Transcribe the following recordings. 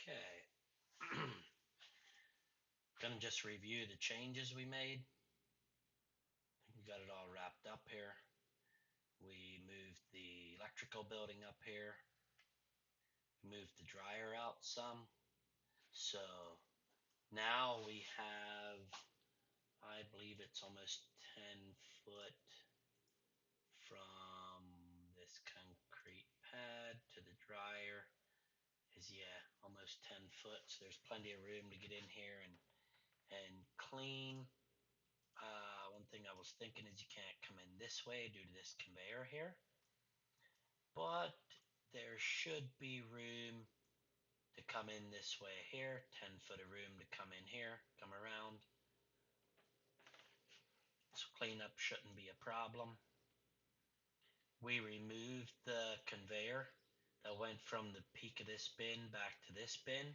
Okay. Gonna just review the changes we made. We got it all wrapped up here. We moved the electrical building up here. Moved the dryer out some. So now we have, I believe it's almost 10 foot from this concrete pad to the dryer is, yeah, almost 10 foot. So there's plenty of room to get in here and clean. One thing I was thinking is you can't come in this way due to this conveyor here, but there should be room to come in this way here. 10 foot of room to come in here, come around. So cleanup shouldn't be a problem. We removed the conveyor that went from the peak of this bin back to this bin,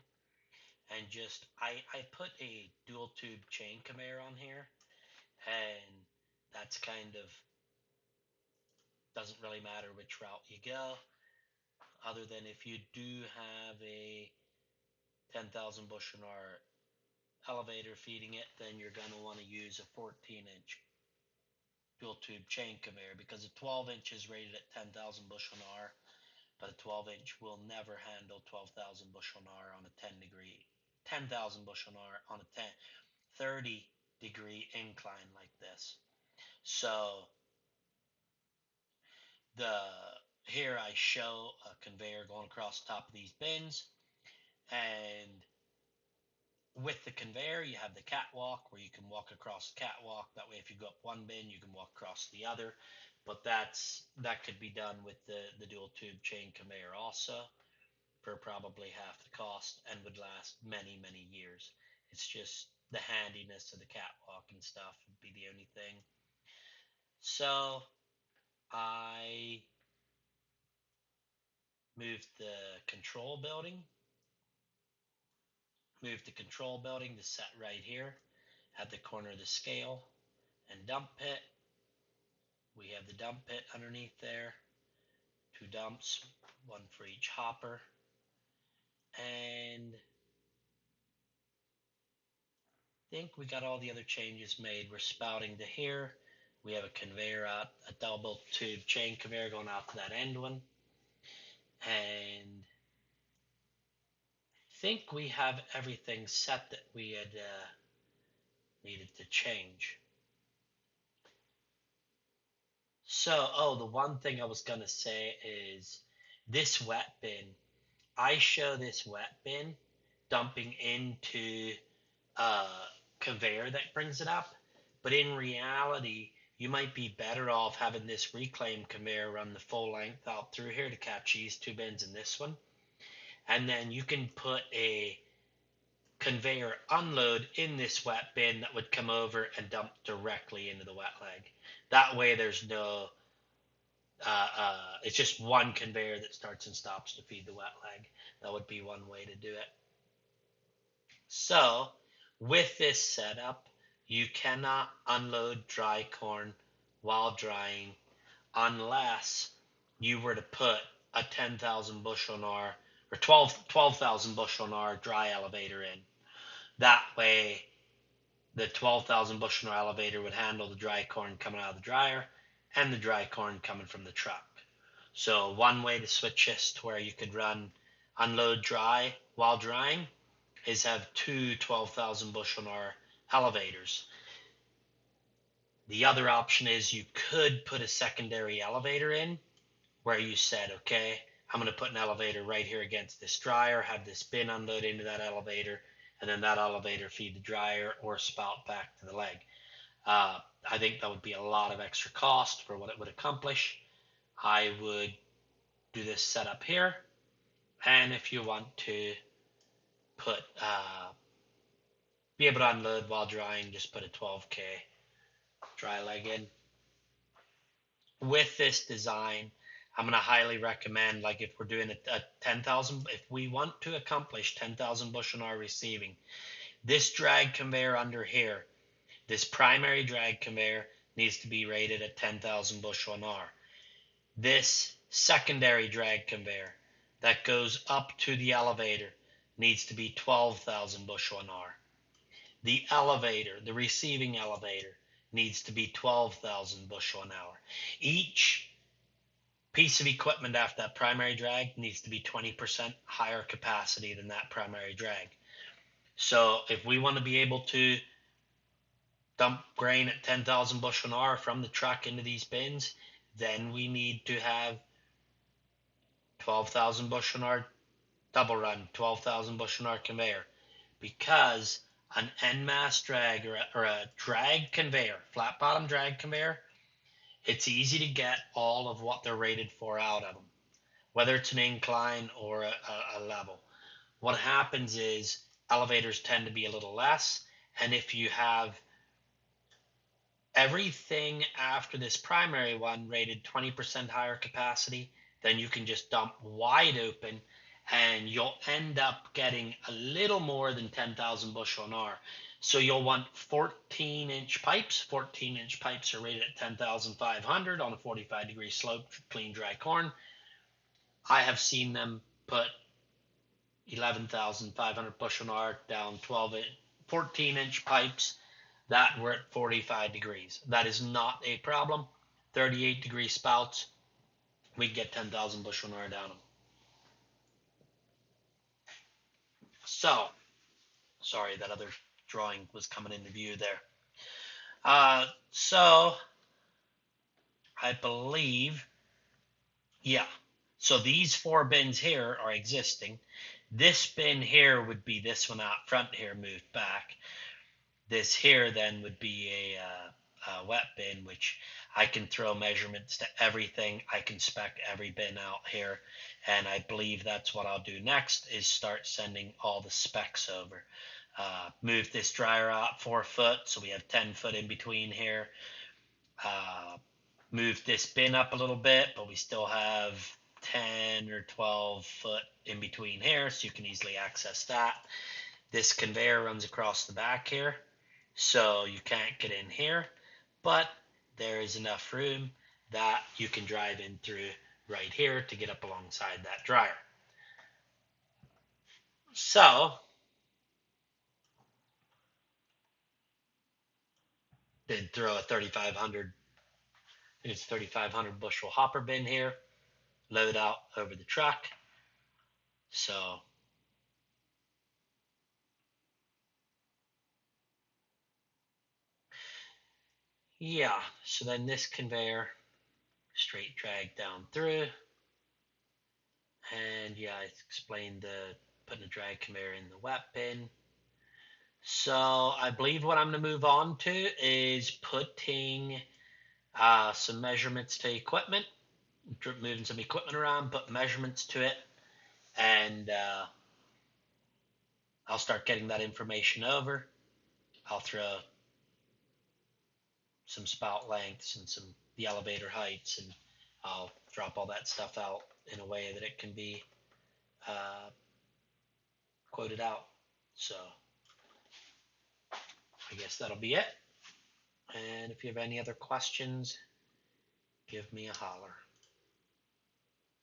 and just I put a dual tube chain conveyor on here, and that's kind of doesn't really matter which route you go, other than if you do have a 10,000 bushel an hour elevator feeding it, then you're going to want to use a 14-inch dual tube chain conveyor, because a 12-inch is rated at 10,000 bushel an hour, but a 12-inch will never handle 12,000 bushel an hour on a 10,000 bushel an hour on a 30-degree incline like this. So the here I show a conveyor going across the top of these bins, and with the conveyor you have the catwalk where you can walk across the catwalk. That way if you go up one bin you can walk across the other, but that could be done with the dual tube chain conveyor also for probably half the cost and would last many years. It's just the handiness of the catwalk and stuff would be the only thing. So I moved the control building to set right here at the corner of the scale and dump pit. We have the dump pit underneath there, 2 dumps, one for each hopper, and I think we got all the other changes made. We're spouting to here. We have a conveyor out, a double tube chain conveyor going out to that end one, and I think we have everything set that we had needed to change. So, the one thing I was going to say is this wet bin. I show this wet bin dumping into a conveyor that brings it up, but in reality, you might be better off having this reclaim conveyor run the full length out through here to catch these 2 bins and this one. And then you can put a conveyor unload in this wet bin that would come over and dump directly into the wet leg. That way there's no, it's just one conveyor that starts and stops to feed the wet leg. That would be one way to do it. So with this setup, you cannot unload dry corn while drying unless you were to put a 10,000 bushel an hour or 12,000 bushel an hour dry elevator in. That way, the 12,000 bushel an hour elevator would handle the dry corn coming out of the dryer and the dry corn coming from the truck. So one way to switch this to where you could run unload dry while drying is have 2 12,000 bushel an hour elevators. The other option is you could put a secondary elevator in where you said, okay, I'm going to put an elevator right here against this dryer, have this bin unload into that elevator, and then that elevator feed the dryer or spout back to the leg. I think that would be a lot of extra cost for what it would accomplish. I would do this setup here, and if you want to put be able to unload while drying, just put a 12K dry leg in. With this design, I'm going to highly recommend, like if we're doing a 10,000, if we want to accomplish 10,000 bushel an hour receiving, this drag conveyor under here, this primary drag conveyor needs to be rated at 10,000 bushel an hour. This secondary drag conveyor that goes up to the elevator needs to be 12,000 bushel an hour. The elevator, the receiving elevator, needs to be 12,000 bushel an hour. Each piece of equipment after that primary drag needs to be 20% higher capacity than that primary drag. So if we want to be able to dump grain at 10,000 bushel an hour from the truck into these bins, then we need to have 12,000 bushel an hour double run, 12,000 bushel an hour conveyor, because an en masse drag or a drag conveyor, flat bottom drag conveyor, it's easy to get all of what they're rated for out of them, whether it's an incline or a level. What happens is elevators tend to be a little less, and if you have everything after this primary one rated 20% higher capacity, then you can just dump wide open and you'll end up getting a little more than 10,000 bushel an hour. So you'll want 14-inch pipes. 14-inch pipes are rated at 10,500 on a 45-degree slope, clean, dry corn. I have seen them put 11,500 bushel an hour down 14-inch pipes that were at 45 degrees. That is not a problem. 38-degree spouts, we can get 10,000 bushel an hour down them. So, sorry, that other drawing was coming into view there. So, I believe, yeah. So these 4 bins here are existing. This bin here would be this one out front here moved back. This here then would be a wet bin, which I can throw measurements to everything. I can spec every bin out here, and I believe that's what I'll do next is start sending all the specs over. Move this dryer out 4 foot, so we have 10 foot in between here. Move this bin up a little bit, but we still have 10 or 12 foot in between here, so you can easily access that. This conveyor runs across the back here, so you can't get in here, but there is enough room that you can drive in through right here to get up alongside that dryer. So did throw a 3,500, it's 3,500 bushel hopper bin here, load out over the truck. So yeah, so then this conveyor straight drag down through, and yeah, I explained the putting a drag conveyor in the wet bin. So I believe what I'm going to move on to is putting some measurements to equipment, moving some equipment around, put measurements to it, and I'll start getting that information over. I'll throw some spout lengths and some the elevator heights, and I'll drop all that stuff out in a way that it can be quoted out. So I guess that'll be it. And if you have any other questions, give me a holler.